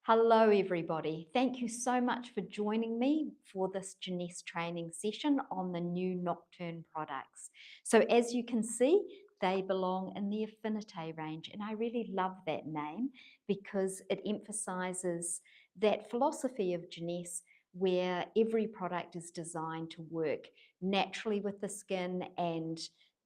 Hello, everybody. Thank you so much for joining me for this Janesce training session on the new Nocturn products. So as you can see, they belong in the Affinité range, and I really love that name because it emphasizes that philosophy of Janesce where every product is designed to work naturally with the skin and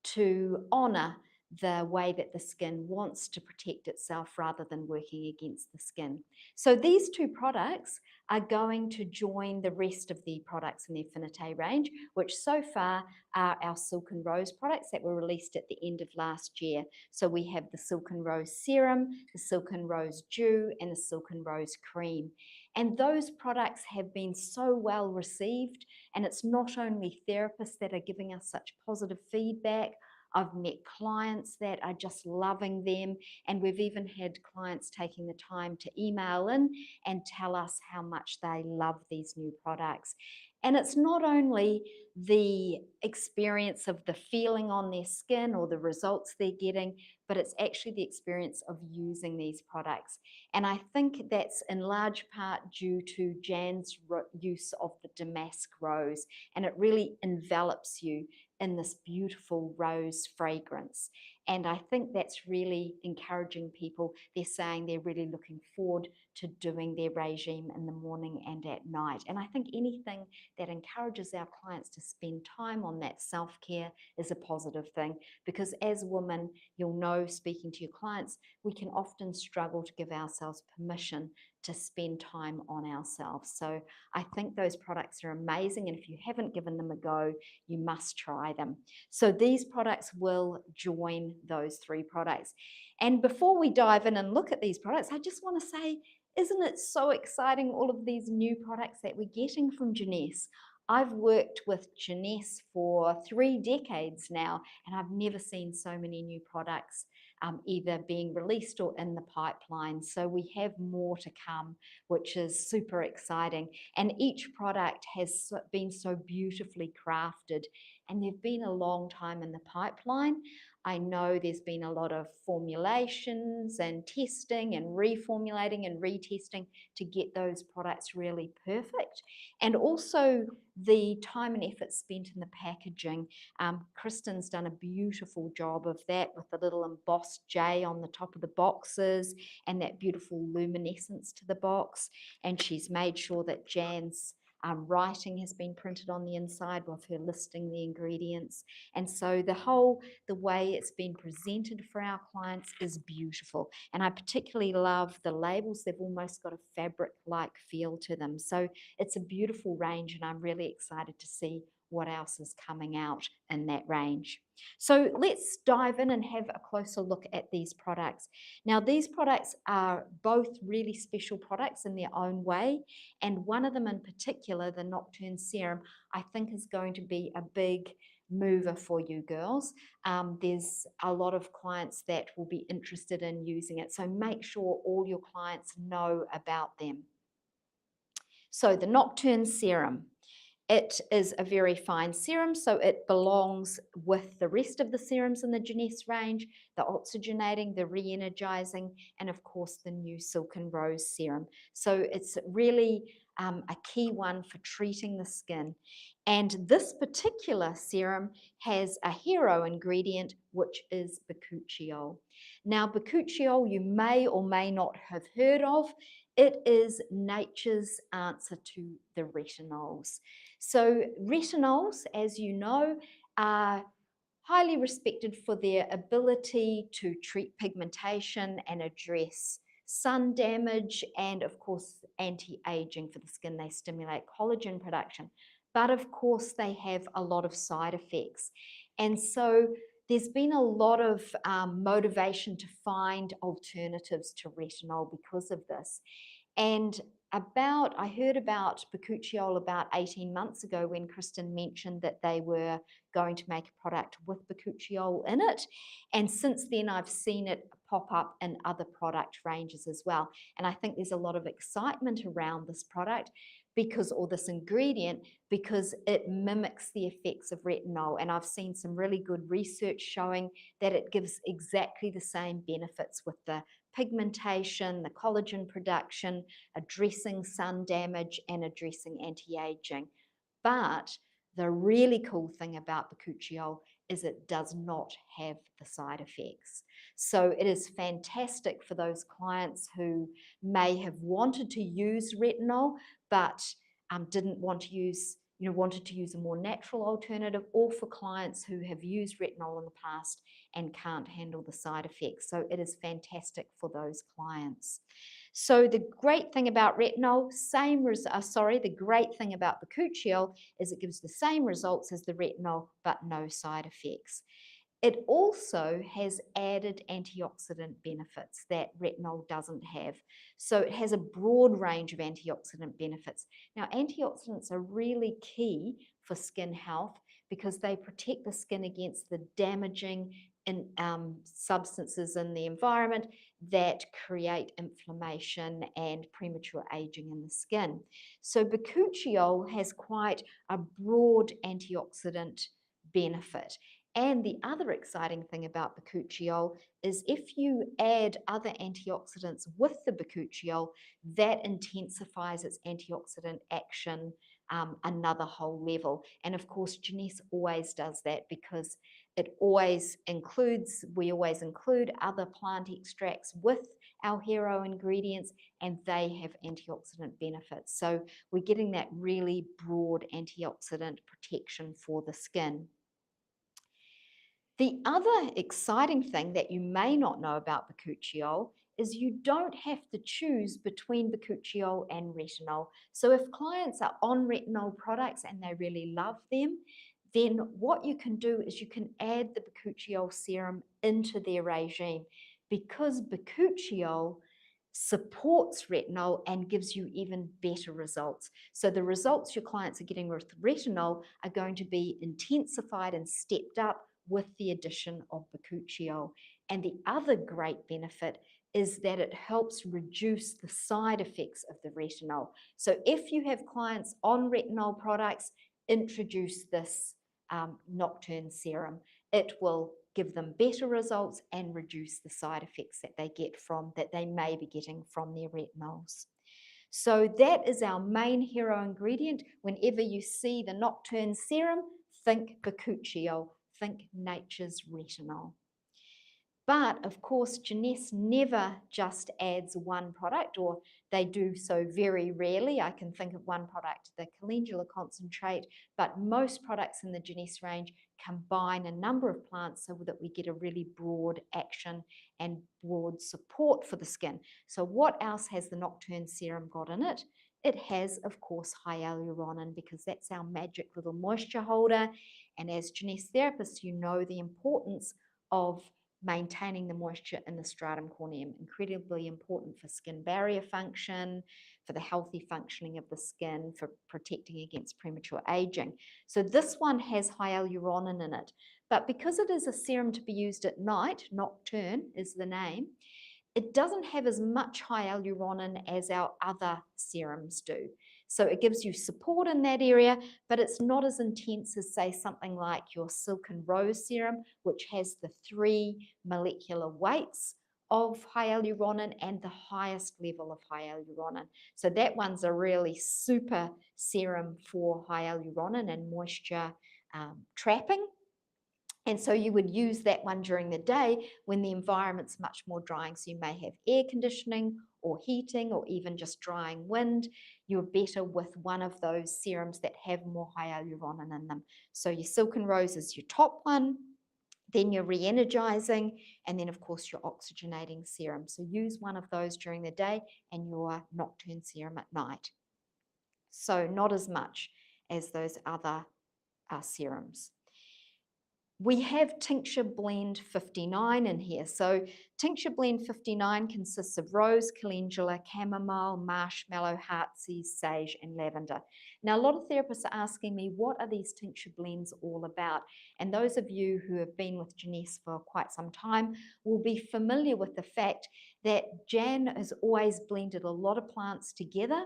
to honor the way that the skin wants to protect itself rather than working against the skin. So these two products are going to join the rest of the products in the Affinité range, which so far are our Silk and Rose products that were released at the end of last year. So we have the Silk and Rose Serum, the Silk and Rose Dew, and the Silk and Rose Cream. And those products have been so well received, and it's not only therapists that are giving us such positive feedback. I've met clients that are just loving them, and we've even had clients taking the time to email in and tell us how much they love these new products. And it's not only the experience of the feeling on their skin or the results they're getting, but it's actually the experience of using these products. And I think that's in large part due to Jan's use of the damask rose, and it really envelops you in this beautiful rose fragrance. And I think that's really encouraging people. They're saying they're really looking forward to doing their regime in the morning and at night. And I think anything that encourages our clients to spend time on that self-care is a positive thing, because as women, you'll know, speaking to your clients, we can often struggle to give ourselves permission to spend time on ourselves. So I think those products are amazing, and if you haven't given them a go, you must try them. So these products will join those three products. And before we dive in and look at these products, I just want to say, isn't it so exciting, all of these new products that we're getting from Janesce? I've worked with Janesce for 3 decades now, and I've never seen so many new products either being released or in the pipeline. So we have more to come, which is super exciting. And each product has been so beautifully crafted, and they've been a long time in the pipeline. I know there's been a lot of formulations and testing and reformulating and retesting to get those products really perfect. And also the time and effort spent in the packaging. Kristen's done a beautiful job of that with the little embossed J on the top of the boxes and that beautiful luminescence to the box. And she's made sure that Jan's writing has been printed on the inside with her listing the ingredients. And so the way it's been presented for our clients is beautiful. And I particularly love the labels. They've almost got a fabric-like feel to them. So it's a beautiful range, and I'm really excited to see what else is coming out in that range. So let's dive in and have a closer look at these products. Now, these products are both really special products in their own way, and one of them in particular, the Nocturn Serum, I think is going to be a big mover for you girls. There's a lot of clients that will be interested in using it, so make sure all your clients know about them. So the Nocturn Serum. It is a very fine serum, so it belongs with the rest of the serums in the Janesce range, the oxygenating, the re-energizing, and of course the new Silk and Rose serum. So it's really a key one for treating the skin. And this particular serum has a hero ingredient, which is bakuchiol. Now, bakuchiol you may or may not have heard of. It is nature's answer to the retinols. So retinols, as you know, are highly respected for their ability to treat pigmentation and address sun damage and, of course, anti-aging for the skin. They stimulate collagen production. But, of course, they have a lot of side effects. And so there's been a lot of motivation to find alternatives to retinol because of this. And I heard about bakuchiol about 18 months ago when Kristen mentioned that they were going to make a product with bakuchiol in it. And since then, I've seen it pop up in other product ranges as well. And I think there's a lot of excitement around this product or this ingredient, because it mimics the effects of retinol. And I've seen some really good research showing that it gives exactly the same benefits with the pigmentation, the collagen production, addressing sun damage, and addressing anti-aging. But the really cool thing about bakuchiol is it does not have the side effects. So it is fantastic for those clients who may have wanted to use retinol, but didn't want to use, wanted to use a more natural alternative, or for clients who have used retinol in the past and can't handle the side effects. So it is fantastic for those clients. So the great thing about retinol, the great thing about bakuchiol is it gives the same results as the retinol, but no side effects. It also has added antioxidant benefits that retinol doesn't have. So it has a broad range of antioxidant benefits. Now, antioxidants are really key for skin health because they protect the skin against the damaging substances in the environment that create inflammation and premature aging in the skin. So bakuchiol has quite a broad antioxidant benefit. And the other exciting thing about bakuchiol is if you add other antioxidants with the bakuchiol, that intensifies its antioxidant action another whole level. And of course, Janesce always does that because we always include other plant extracts with our hero ingredients, and they have antioxidant benefits. So we're getting that really broad antioxidant protection for the skin. The other exciting thing that you may not know about bakuchiol is you don't have to choose between bakuchiol and retinol. So if clients are on retinol products and they really love them, then what you can do is you can add the bakuchiol serum into their regime, because bakuchiol supports retinol and gives you even better results. So the results your clients are getting with retinol are going to be intensified and stepped up with the addition of bakuchiol. And the other great benefit is that it helps reduce the side effects of the retinol. So if you have clients on retinol products, introduce this Nocturn serum. It will give them better results and reduce the side effects that they may be getting from their retinols. So that is our main hero ingredient. Whenever you see the Nocturn serum, think bakuchiol, think nature's retinol. But of course, Janesce never just adds one product, or they do so very rarely. I can think of one product, the calendula concentrate, but most products in the Janesce range combine a number of plants so that we get a really broad action and broad support for the skin. So what else has the Nocturn serum got in it? It has, of course, hyaluronan, because that's our magic little moisture holder. And as Janesce therapists, you know the importance of maintaining the moisture in the stratum corneum. Incredibly important for skin barrier function, for the healthy functioning of the skin, for protecting against premature aging. So this one has hyaluronan in it, but because it is a serum to be used at night, Nocturn is the name, it doesn't have as much hyaluronan as our other serums do. So it gives you support in that area, but it's not as intense as, say, something like your Silken Rose serum, which has the 3 molecular weights of hyaluronan and the highest level of hyaluronan. So that one's a really super serum for hyaluronan and moisture trapping. And so you would use that one during the day when the environment's much more drying. So you may have air conditioning or heating or even just drying wind. You're better with one of those serums that have more hyaluronan in them. So your Silken Rose is your top one, then your re-energizing, and then of course your oxygenating serum. So use one of those during the day and your Nocturn serum at night. So not as much as those other serums. We have Tincture Blend 59 in here. So Tincture Blend 59 consists of rose, calendula, chamomile, marshmallow, heartsease, sage, and lavender. Now, a lot of therapists are asking me, what are these tincture blends all about? And those of you who have been with Janesce for quite some time will be familiar with the fact that Jan has always blended a lot of plants together,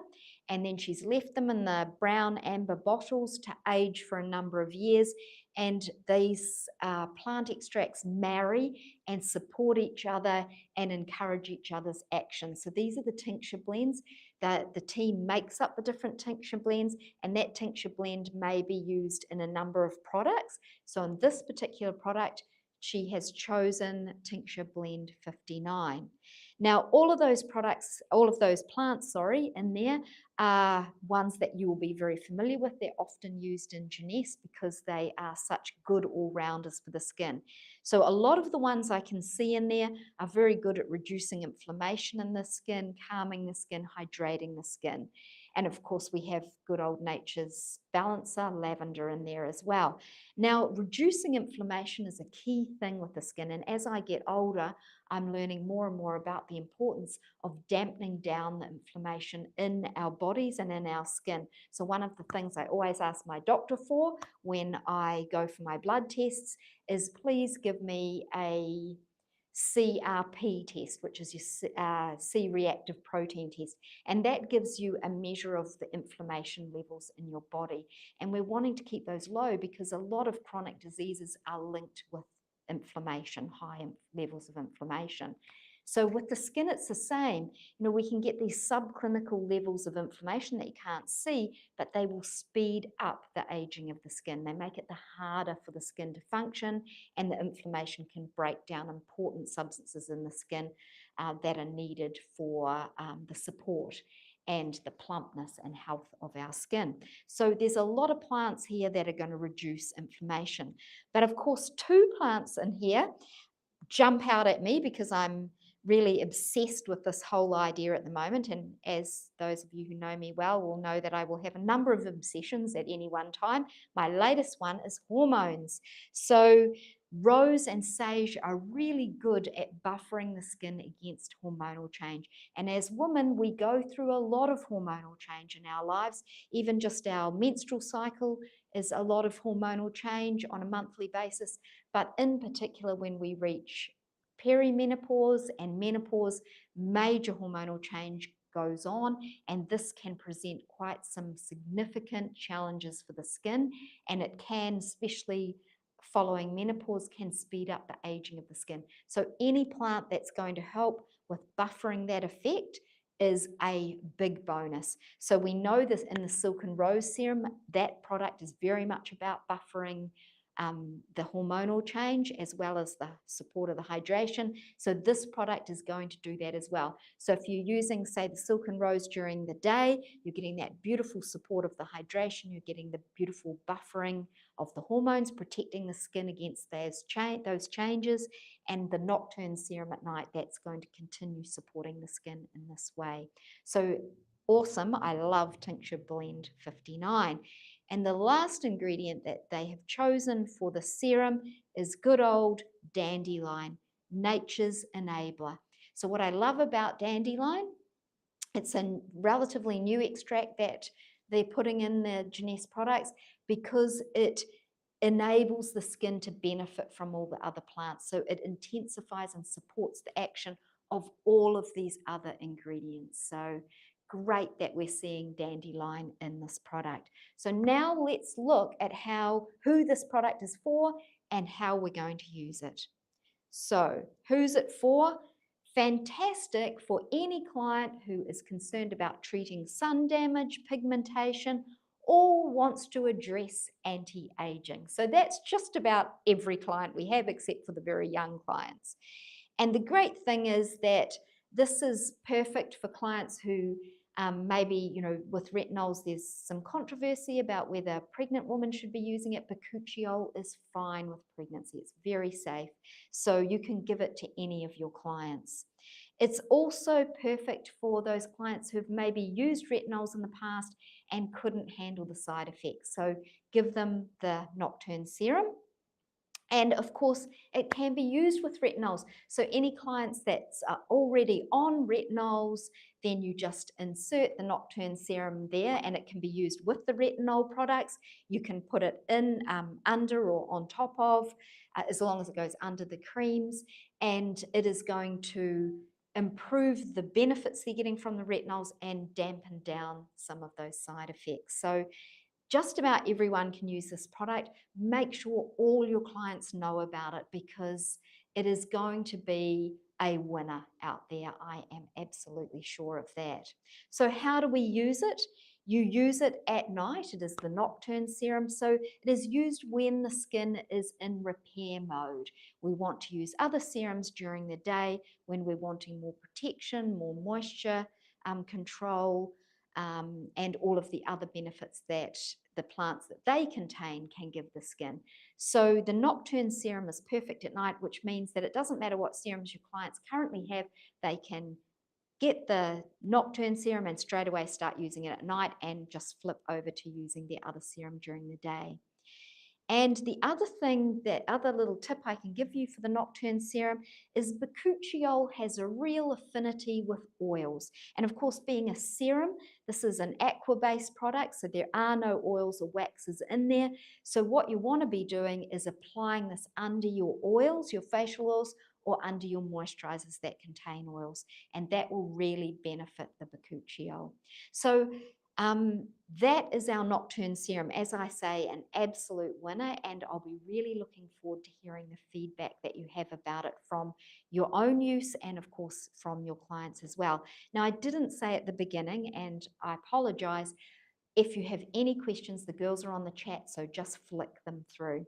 and then she's left them in the brown amber bottles to age for a number of years. And these plant extracts marry and support each other and encourage each other's action. So these are the tincture blends. The team makes up the different tincture blends, and that tincture blend may be used in a number of products. So in this particular product, she has chosen tincture blend 59. Now, all of those products, all of those plants, in there are ones that you will be very familiar with. They're often used in Janesce because they are such good all-rounders for the skin. So a lot of the ones I can see in there are very good at reducing inflammation in the skin, calming the skin, hydrating the skin. And of course, we have good old nature's balancer, lavender, in there as well. Now, reducing inflammation is a key thing with the skin. And as I get older, I'm learning more and more about the importance of dampening down the inflammation in our bodies and in our skin. So one of the things I always ask my doctor for when I go for my blood tests is, please give me a CRP test, which is your C-reactive protein test. And that gives you a measure of the inflammation levels in your body. And we're wanting to keep those low because a lot of chronic diseases are linked with inflammation, high levels of inflammation. So with the skin, it's the same. We can get these subclinical levels of inflammation that you can't see, but they will speed up the aging of the skin. They make it harder for the skin to function, and the inflammation can break down important substances in the skin that are needed for the support and the plumpness and health of our skin. So there's a lot of plants here that are going to reduce inflammation. But of course, two plants in here jump out at me because I'm really obsessed with this whole idea at the moment. And as those of you who know me well will know that I will have a number of obsessions at any one time. My latest one is hormones. So rose and sage are really good at buffering the skin against hormonal change. And as women, we go through a lot of hormonal change in our lives. Even just our menstrual cycle is a lot of hormonal change on a monthly basis. But in particular, when we reach perimenopause and menopause, major hormonal change goes on, and this can present quite some significant challenges for the skin, and it can, especially following menopause, can speed up the aging of the skin. So any plant that's going to help with buffering that effect is a big bonus. So we know this in the Silk and Rose Serum, that product is very much about buffering the hormonal change as well as the support of the hydration. So this product is going to do that as well. So if you're using, say, the Silk and Rose during the day, you're getting that beautiful support of the hydration, you're getting the beautiful buffering of the hormones, protecting the skin against those changes, and the Nocturn Serum at night, that's going to continue supporting the skin in this way. So awesome. I love Tincture Blend 59. And the last ingredient that they have chosen for the serum is good old dandelion, nature's enabler. So what I love about dandelion, it's a relatively new extract that they're putting in the Janesce products because it enables the skin to benefit from all the other plants. So it intensifies and supports the action of all of these other ingredients. So great that we're seeing dandelion in this product. So now let's look at who this product is for and how we're going to use it. So who's it for? Fantastic for any client who is concerned about treating sun damage, pigmentation, or wants to address anti-aging. So that's just about every client we have except for the very young clients. And the great thing is that this is perfect for clients who maybe, with retinols, there's some controversy about whether a pregnant woman should be using it. Bakuchiol is fine with pregnancy. It's very safe. So you can give it to any of your clients. It's also perfect for those clients who've maybe used retinols in the past and couldn't handle the side effects. So give them the Nocturn Serum. And of course, it can be used with retinols. So any clients that are already on retinols, then you just insert the Nocturn Serum there, and it can be used with the retinol products. You can put it in under or on top of, as long as it goes under the creams, and it is going to improve the benefits they're getting from the retinols and dampen down some of those side effects. So just about everyone can use this product. Make sure all your clients know about it because it is going to be a winner out there. I am absolutely sure of that. So how do we use it? You use it at night. It is the Nocturn serum. So it is used when the skin is in repair mode. We want to use other serums during the day when we're wanting more protection, more moisture control, and all of the other benefits that the plants that they contain can give the skin. So the Nocturn serum is perfect at night, which means that it doesn't matter what serums your clients currently have, they can get the Nocturn serum and straight away start using it at night and just flip over to using the other serum during the day. And the other thing, that other little tip I can give you for the Nocturn serum is bakuchiol has a real affinity with oils. And of course, being a serum, this is an aqua-based product, so there are no oils or waxes in there. So what you want to be doing is applying this under your oils, your facial oils, or under your moisturizers that contain oils. And that will really benefit the bakuchiol. So that is our Nocturn serum. As I say, an absolute winner, and I'll be really looking forward to hearing the feedback that you have about it from your own use and of course from your clients as well. Now, I didn't say at the beginning, and I apologize, if you have any questions, the girls are on the chat, so just flick them through.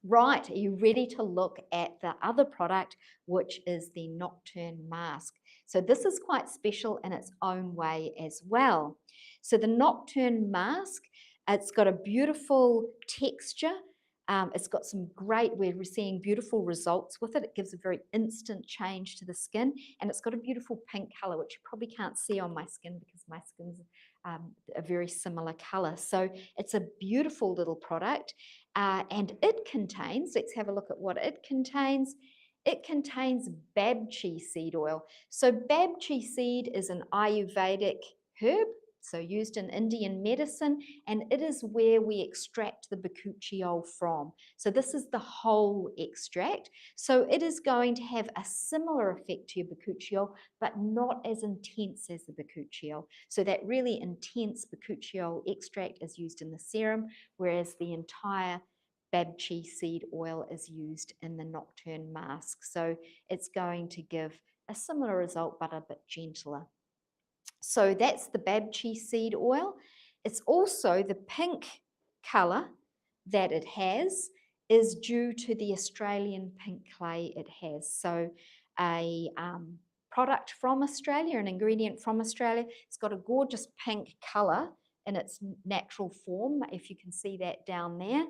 Right, are you ready to look at the other product, which is the Nocturn mask? So this is quite special in its own way as well. So the Nocturn mask, it's got a beautiful texture. It's got some great, we're seeing beautiful results with it. It gives a very instant change to the skin, and it's got a beautiful pink color, which you probably can't see on my skin because my skin's a very similar color. So it's a beautiful little product. And it contains, let's have a look at what it contains. It contains babchi seed oil. So babchi seed is an Ayurvedic herb, so used in Indian medicine, and it is where we extract the bakuchiol from. So this is the whole extract. So it is going to have a similar effect to your bakuchiol, but not as intense as the bakuchiol. So that really intense bakuchiol extract is used in the serum, whereas the entire babchi seed oil is used in the Nocturn mask. So it's going to give a similar result, but a bit gentler. So that's the babchi seed oil. It's also the pink color that it has is due to the Australian pink clay it has. So a product from Australia, an ingredient from Australia. It's got a gorgeous pink color in its natural form, if you can see that down there.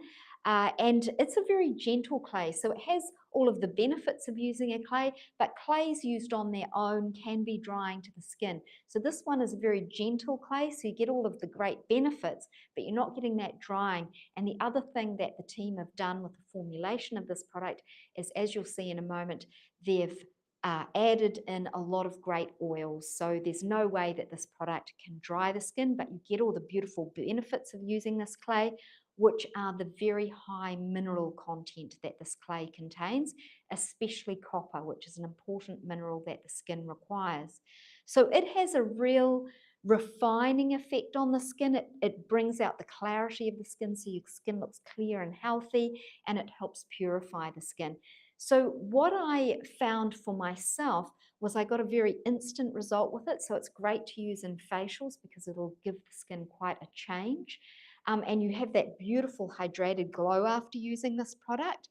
And it's a very gentle clay. So it has all of the benefits of using a clay, but clays used on their own can be drying to the skin. So this one is a very gentle clay, so you get all of the great benefits, but you're not getting that drying. And the other thing that the team have done with the formulation of this product is, as you'll see in a moment, they've added in a lot of great oils. So there's no way that this product can dry the skin, but you get all the beautiful benefits of using this clay, which are the very high mineral content that this clay contains, especially copper, which is an important mineral that the skin requires. So it has a real refining effect on the skin. It brings out the clarity of the skin, so your skin looks clear and healthy, and it helps purify the skin. So what I found for myself was I got a very instant result with it. So it's great to use in facials because it'll give the skin quite a change. And you have that beautiful hydrated glow after using this product.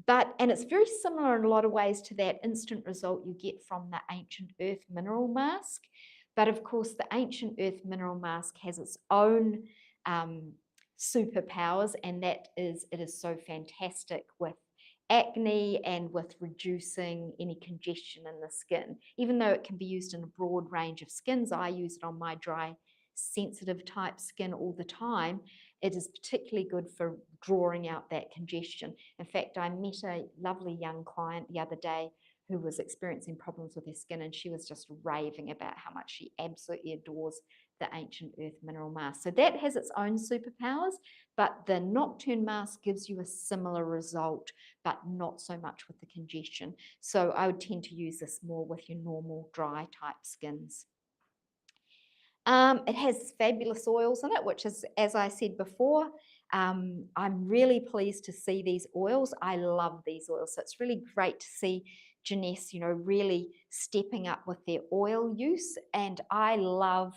And it's very similar in a lot of ways to that instant result you get from the Ancient Earth Mineral Mask. But of course, the Ancient Earth Mineral Mask has its own superpowers, and that is, it is so fantastic with acne and with reducing any congestion in the skin. Even though it can be used in a broad range of skins, I use it on my dry, sensitive type skin all the time. It is particularly good for drawing out that congestion. In fact, I met a lovely young client the other day who was experiencing problems with her skin, and she was just raving about how much she absolutely adores the Ancient Earth Mineral Mask. So that has its own superpowers, but the Nocturn Mask gives you a similar result, but not so much with the congestion. So I would tend to use this more with your normal dry type skins. It has fabulous oils in it, which is, as I said before, I'm really pleased to see these oils. I love these oils. So it's really great to see Janesce, really stepping up with their oil use. And I love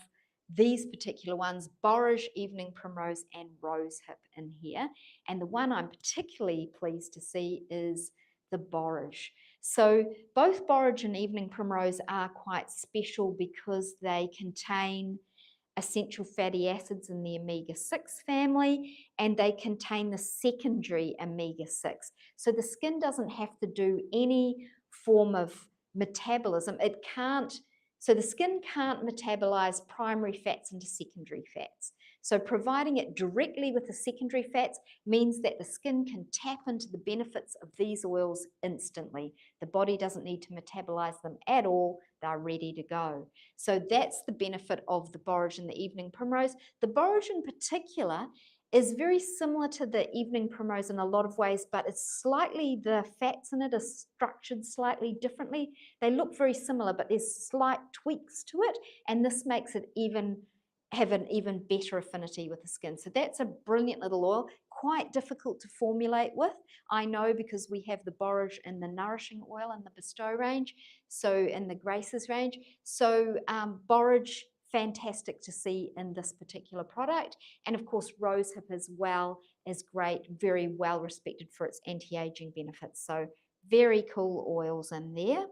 these particular ones, Borage, Evening Primrose, and Rosehip in here. And the one I'm particularly pleased to see is the Borage. So both Borage and Evening Primrose are quite special because they contain essential fatty acids in the omega-6 family, and they contain the secondary omega-6. So the skin doesn't have to do any form of metabolism. So the skin can't metabolize primary fats into secondary fats. So providing it directly with the secondary fats means that the skin can tap into the benefits of these oils instantly. The body doesn't need to metabolize them at all. They're ready to go. So that's the benefit of the Borage and the Evening Primrose. The Borage in particular is very similar to the Evening Primrose in a lot of ways, but the fats in it are structured slightly differently. They look very similar, but there's slight tweaks to it, and this makes it have an even better affinity with the skin. So that's a brilliant little oil, quite difficult to formulate with. I know because we have the Borage and the Nourishing Oil in the Bestow range, so in the Graces range. So Borage, fantastic to see in this particular product. And of course, Rosehip as well is great, very well respected for its anti-aging benefits. So very cool oils in there.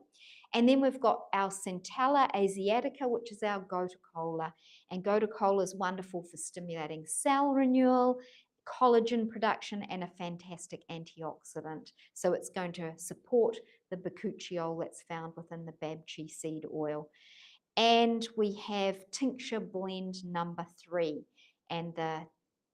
And then we've got our Centella Asiatica, which is our Gotu-Kola. And Gotu-Kola is wonderful for stimulating cell renewal, collagen production, and a fantastic antioxidant. So it's going to support the bakuchiol that's found within the babchi seed oil. And we have tincture blend number 3. And the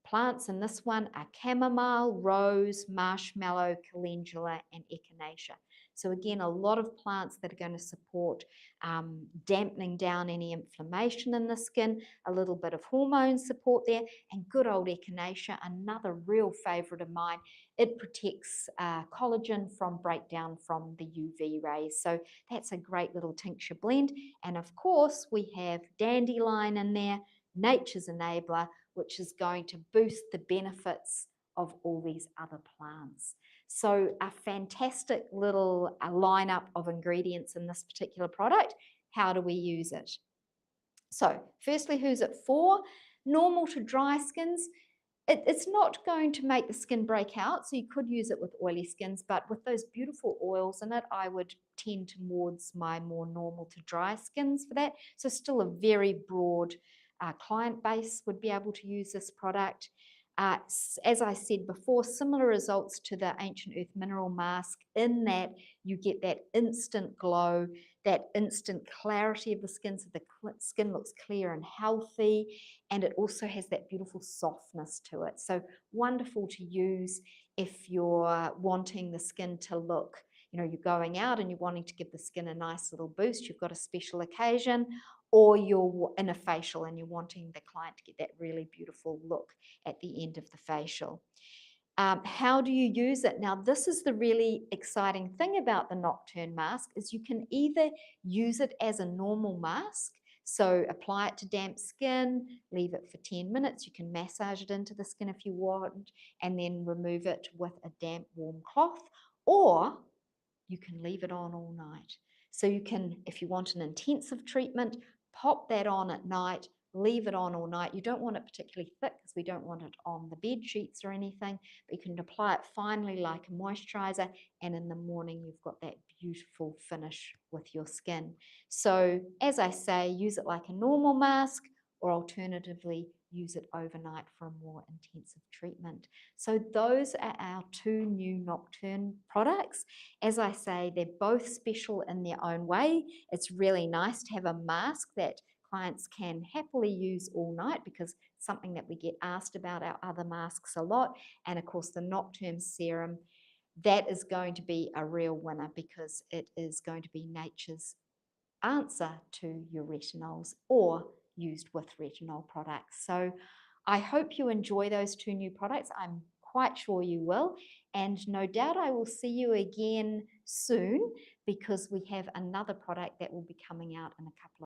plants in this one are chamomile, rose, marshmallow, calendula, and echinacea. So again, a lot of plants that are going to support dampening down any inflammation in the skin, a little bit of hormone support there, and good old echinacea, another real favorite of mine. It protects collagen from breakdown from the UV rays. So that's a great little tincture blend. And of course, we have dandelion in there, nature's enabler, which is going to boost the benefits of all these other plants. So a fantastic little lineup of ingredients in this particular product. How do we use it? So firstly, who's it for? Normal to dry skins. It's not going to make the skin break out, so you could use it with oily skins, but with those beautiful oils in it, I would tend towards my more normal to dry skins for that. So still a very broad client base would be able to use this product. As I said before, similar results to the Ancient Earth Mineral Mask in that you get that instant glow, that instant clarity of the skin, so the skin looks clear and healthy, and it also has that beautiful softness to it. So wonderful to use if you're wanting the skin to look, you're going out and you're wanting to give the skin a nice little boost, you've got a special occasion, or you're in a facial and you're wanting the client to get that really beautiful look at the end of the facial. How do you use it? Now, this is the really exciting thing about the Nocturn mask is you can either use it as a normal mask, so apply it to damp skin, leave it for 10 minutes. You can massage it into the skin if you want, and then remove it with a damp, warm cloth, or you can leave it on all night. So you can, if you want an intensive treatment, pop that on at night, leave it on all night. You don't want it particularly thick because we don't want it on the bed sheets or anything, but you can apply it finely like a moisturizer, and in the morning you've got that beautiful finish with your skin. So as I say, use it like a normal mask, or alternatively use it overnight for a more intensive treatment. So those are our 2 new Nocturn products. As I say, they're both special in their own way. It's really nice to have a mask that clients can happily use all night, because it's something that we get asked about our other masks a lot. And of course, the Nocturn Serum, that is going to be a real winner because it is going to be nature's answer to your retinols, or used with retinol products. So I hope you enjoy those 2 new products. I'm quite sure you will. And no doubt I will see you again soon, because we have another product that will be coming out in a couple of